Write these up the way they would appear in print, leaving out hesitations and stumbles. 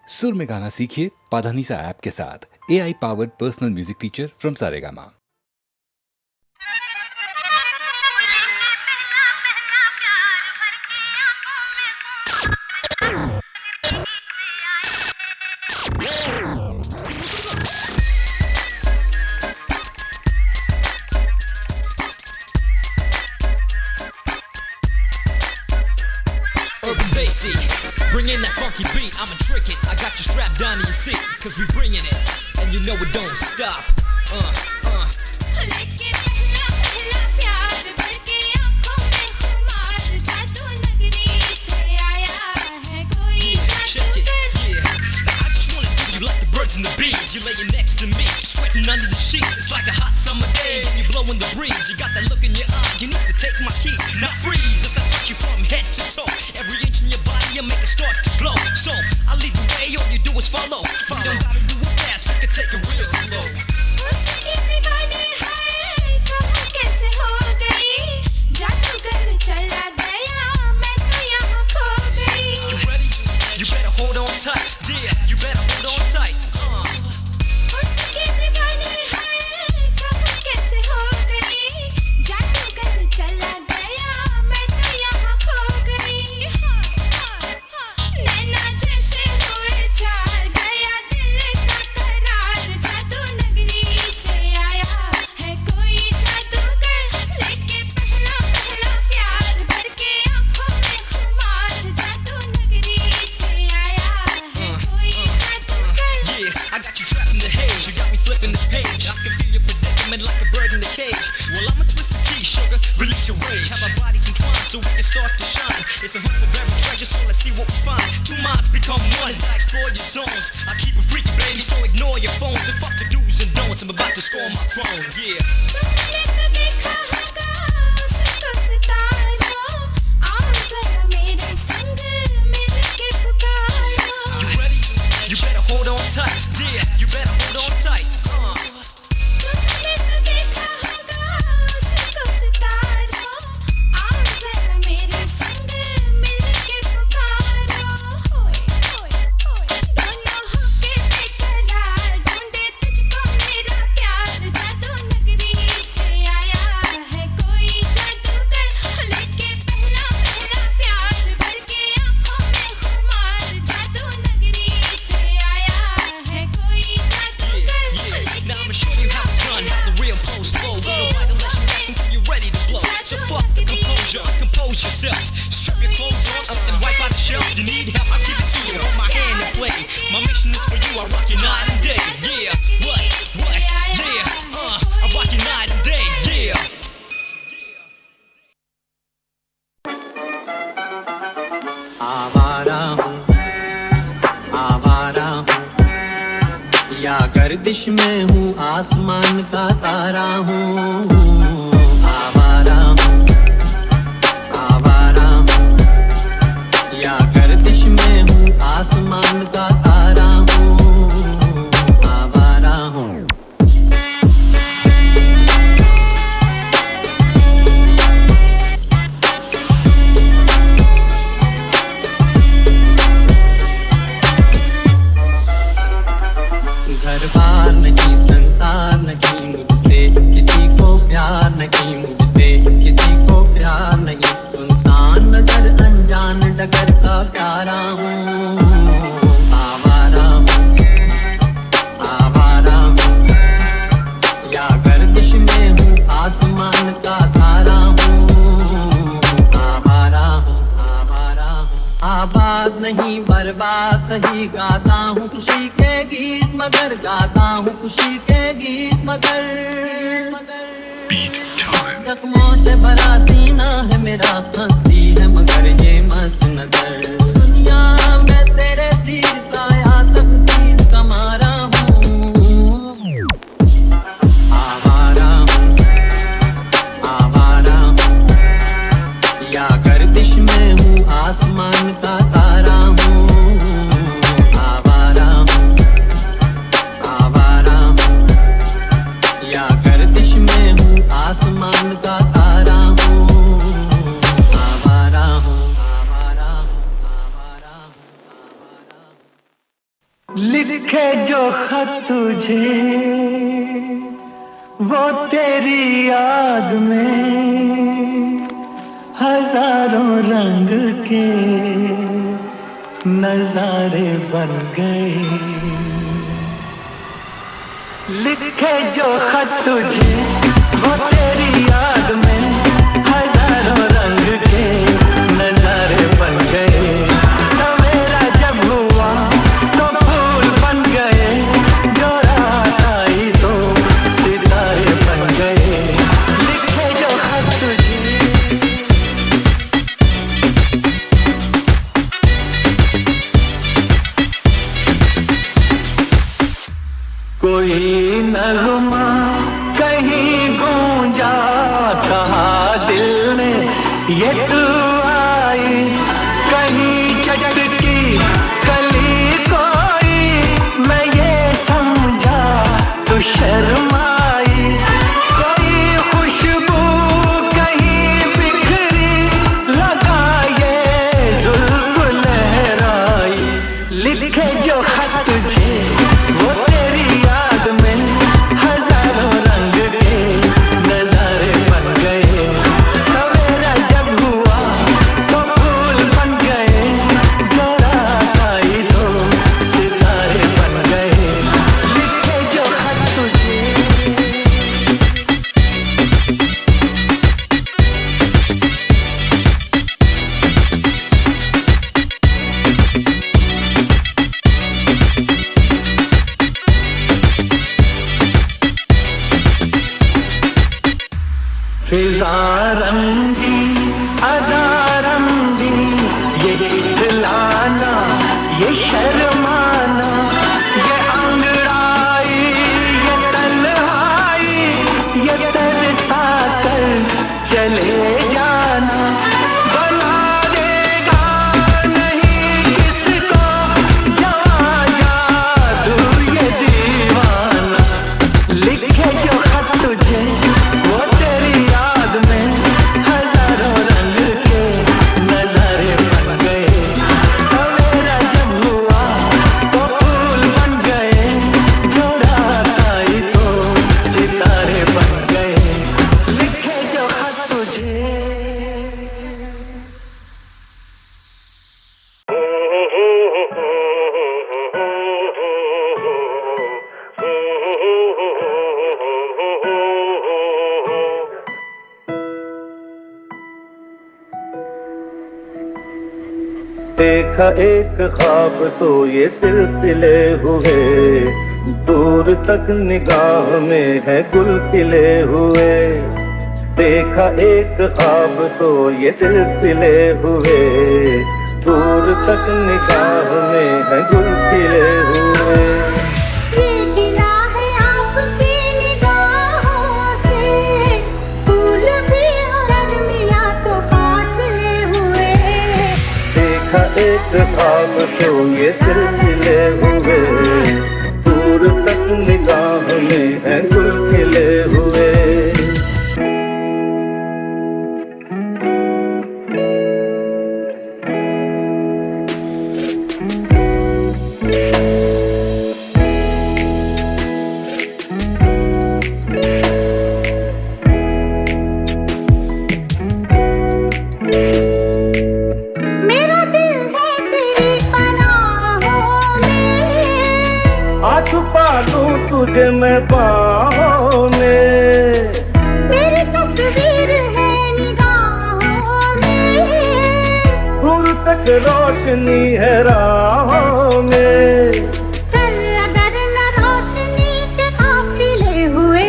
सुर में गाना सीखिए पाधानीसा ऐप के साथ। AI powered personal music teacher from Saregama. Bring in that funky beat, I'ma trick it. I got you strapped down to your seat, cause we bringing it, and you know it don't stop. लेके पहला पहला प्यार भरके आँखों में खुमार जादू नगरी से आया है कोई जादूगर। Yeah, I just wanna do you like the birds and the bees. You're laying next to me, sweating under the sheets. It's like a hot summer day, and you're blowing the breeze. You got that look in your eye, you need to take my keys, not freeze. As I touch you from head to toe, every inch in your body, you make it start to glow. So I'll lead the way, all you do is follow. You don't gotta do it fast, we can take it real slow. उसकी दीवानी है कहूँ कैसे हो गई, जादूगर चला गया मैं तो यहाँ खो गई। You ready? You better hold on tight. Yeah, you better hold on tight. उसकी दीवानी है कहूँ कैसे हो गई, जादूगर चला गया मैं तो यहाँ खो गई। नैना जैसे हुए चार गया दिल का करार, जादू नगरी से आया है कोई जादूगर। लेके पहला पहला प्यार भरके आँखों में खुमार, जादू नगरी से आया है कोई जादूगर। Yeah, I got you trapped in the haze. You got me flipping the page. I can feel your predicament like a bird in a cage. Well, I'ma twist the key, sugar. Release your rage. Have our bodies entwined so we can start to shine. It's a hunt for buried treasure, so let's see what we find. Two minds become one as I explore your zones. I keep it freaky, baby, so ignore your phones and fuck the do's and don'ts. I'm about to score my throne. Yeah. तुमने तो देखा होगा उसको सितारों, आओ जरा मेरे संग मिलके पुकारो। You ready? You better hold on tight. Yeah, you better hold on tight. तुमने तो देखा होगा उसको सितारों, आओ जरा मेरे संग मिलके पुकारो। होए होए होए दोनों होके बेकरार, ढूंढे तुझको मेरा प्यार, जादू नगरी से आया है कोई जादूगर। लेके पहला पहला प्यार भरके आँखों में खुमार, जादू नगरी से आया है कोई जादूगर। Yeah, now I'ma show you how it's done, how the real pose flow. We don't bite unless you ask until you're ready to blow. So fuck the composure, compose yourself. Strap your clothes on up and wipe out the shelf. You need help, I'll give it to you. Hold my hand and play. My mission is for you, I rock you night and day. Yeah, what? Yeah, I rock you night and day. Yeah. आवारा हूँ या गर्दिश में हूँ, आसमान का तारा हूँ। आवारा हूँ या गर्दिश में हूँ, आसमान का तारा हूँ। आवारा हूँ। घर बार नहीं, संसार नहीं, मुझसे किसी को प्यार नहीं, मुझसे किसी को प्यार नहीं। सुनसान नगर अनजान डगर का प्यारा हूँ। आवारा हूँ या गर्दिश में हूँ, आसमान का तारा हूँ। आवारा हूँ। आबाद नहीं बर्बाद सही, गाता हूँ खुशी के गीत मगर, गाता हूँ खुशी के गीत मगर। जख्मों से भरा सीना है मेरा, हंसती है मगर ये मस्त नजर। दुनिया में तेरे तीर का या तकदीर का मारा हूँ। आवारा हूँ या गर्दिश में हूँ, आसमान का तारा हूँ। आवारा हूँ या गर्दिश में हूँ, आसमान का तारा हूँ। आवारा हूँ। लिखे जो खत तुझे वो तेरी याद में हजारों रंग के नजारे बन गए। लिखे जो खत तुझे वो तेरी याद में हजारों रंग के नजारे बन गए। सवेरा जब हुआ तो फूल बन गए, जो रात आई तो सितारे बन गए। लिखे जो खत तुझे कोई नगमा कहीं गूंजा, कहा दिल ने ये तू आई। कहीं चटकी कली कोई, मैं ये समझा तू शर्माई। कोई खुशबू कहीं बिखरी, लगा ये जुल्फ लहराई। लिखे जो खत तुझे वो तेरी याद में हजारों रंग के नजारे बन गए। सवेरा जब हुआ तो फूल बन गए, जो रात आई तो सितारे बन गए। लिखे जो खत तुझे फिजा रंगी अदा रंगी, ये इतलाना ये शर्माना, ये अंगड़ाई ये तन्हाई, ये तरसा कर चले जाना। बना देगा नहीं किसको जवां जादू ये दीवाना। लिखे जो खत तुझे वो तेरी याद में हजारों रंग के नजारे बन गए। सवेरा जब हुआ तो फूल बन गए, जो रात आई तो सितारे बन गए। लिखे जो खत तुझे देखा एक ख्वाब तो ये सिलसिले हुए, दूर तक निगाह में है गुल खिले हुए। देखा एक ख्वाब तो ये सिलसिले हुए, दूर तक निगाह में है गुल खिले हुए। ये गिला है आपकी निगाहों से, फूल भी और मिया तो फासले हुए। देखा एक ख्वाब तो ये सिलसिले हुए, दूर तक निगाह में है गुल खिले हुए। मेरा दिल है तेरी पनाहों में, आ छुपा लूं तुझे मैं बाहों में। तेरी तस्वीर है निगाहों में, दूर तक रोशनी है राहों में। चल अगर न रोशनी के काफिले हुए।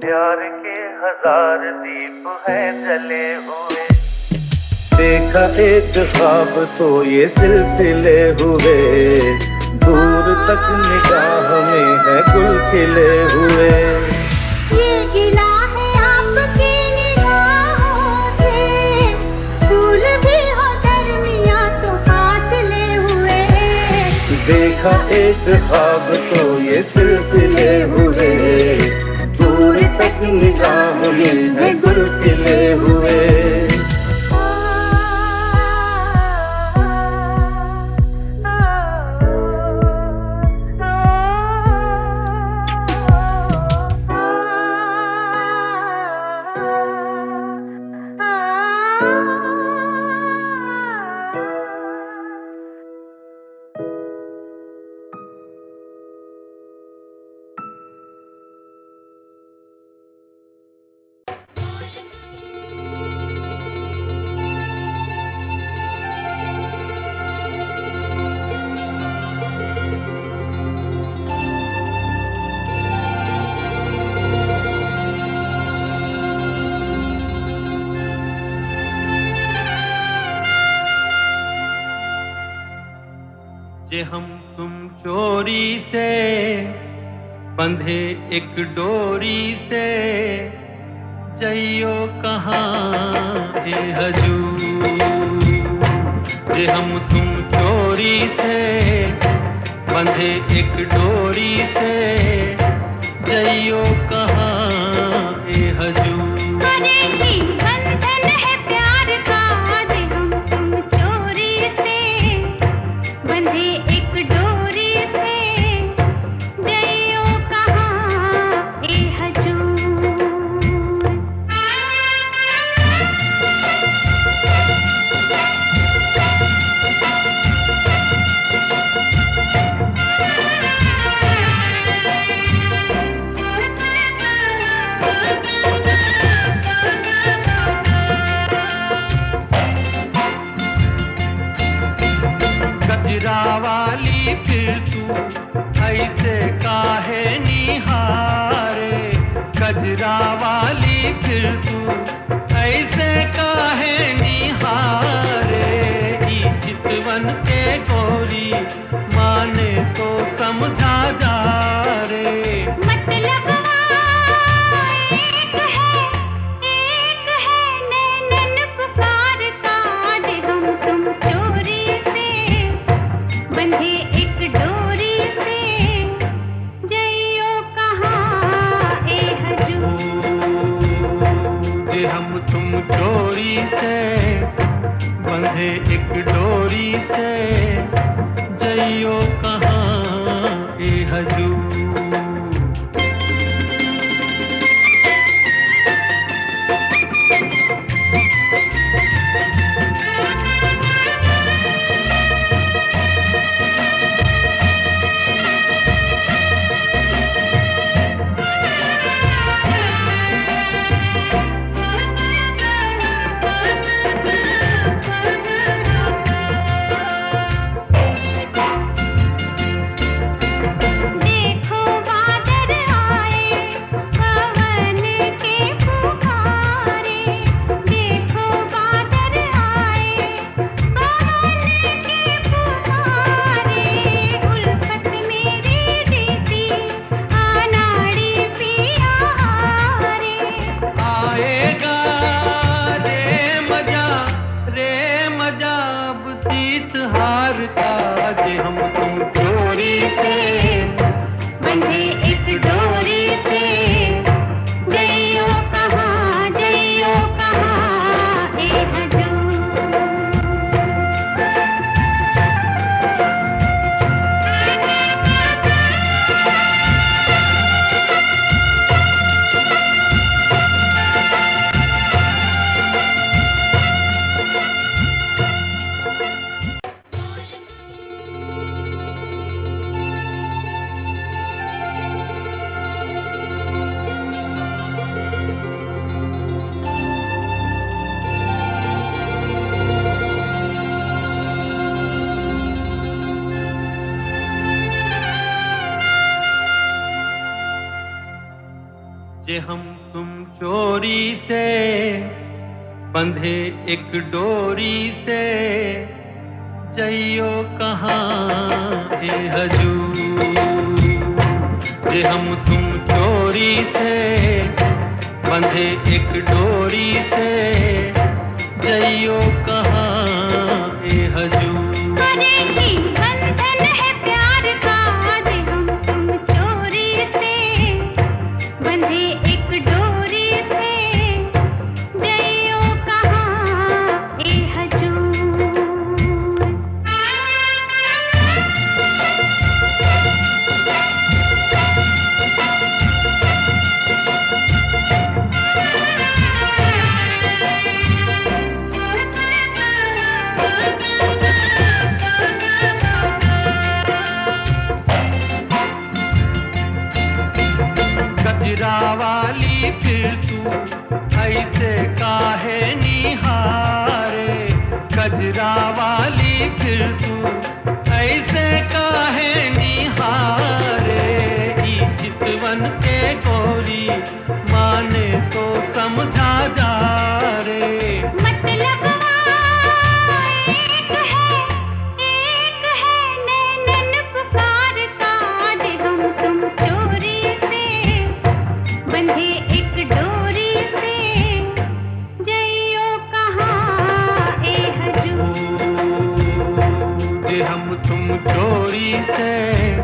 प्यार के हजार दीप हैं जले हुए। देखा एक ख्वाब तो ये सिलसिले हुए, दूर तक निगाह में है गुल खिले हुए। ये गिला है आपकी निगाहों से, फूल भी हो दरमिया तो फासले हुए। देखा एक ख्वाब तो ये सिलसिले हुए, दूर तक निगाह में है गुल खिले हुए। हम तुम चोरी से बंधे एक डोरी से जइयो कहाँ ए हजूर। जे हम तुम चोरी से बंधे एक डोरी से जइयो कहाँ ए हजूर। अरे ही बंधन है प्यार का, आज हम तुम चोरी से बंधे एक डोरी से जइयो कहाँ ए हजूर। गजरा वाली फिर तू ऐसे काहे निहारे। गजरा वाली फिर तू ऐसे काहे निहारे। ई चितवन के गोरी माने तो समझा जा रे। मतलब एक है नैनन पुकार का, आज हम तुम चोरी से बंधे एक डोरी से जइयो कहाँ ए हजूर। जे हम तुम चोरी से बंधे एक डोरी से जइयो कहाँ ए हजूर। देखो बादल आए पवन के पुकारे। देखो बादल आए पवन के पुकारे। उल्फत मेरी दीदी अनाड़ी पिया हारे। आएगा रे मजा तीत हार का। जे हम तुम चोरी से बंधे एक डोरी से जइयो कहाँ ए हजूर। जे हम तुम चोरी से बंधे एक डोरी से जइयो कहाँ ए हजूर। जे हम तुम चोरी से बंधे एक डोरी से जइयो कहाँ ए हजूर। अरे ही बंधन है प्यार का, आज हम तुम चोरी से बंधे एक डोरी से जइयो कहाँ ए हजूर। गजरा वाली फिर तू ऐसे काहे निहारे। गजरा वाली फिर तू ऐसे काहे निहारे। ई चितवन के गोरी माने तो समझा जा रे। मतलब एक है नैनन से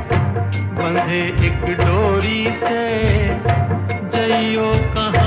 बंधे एक डोरी से जइयो कहाँ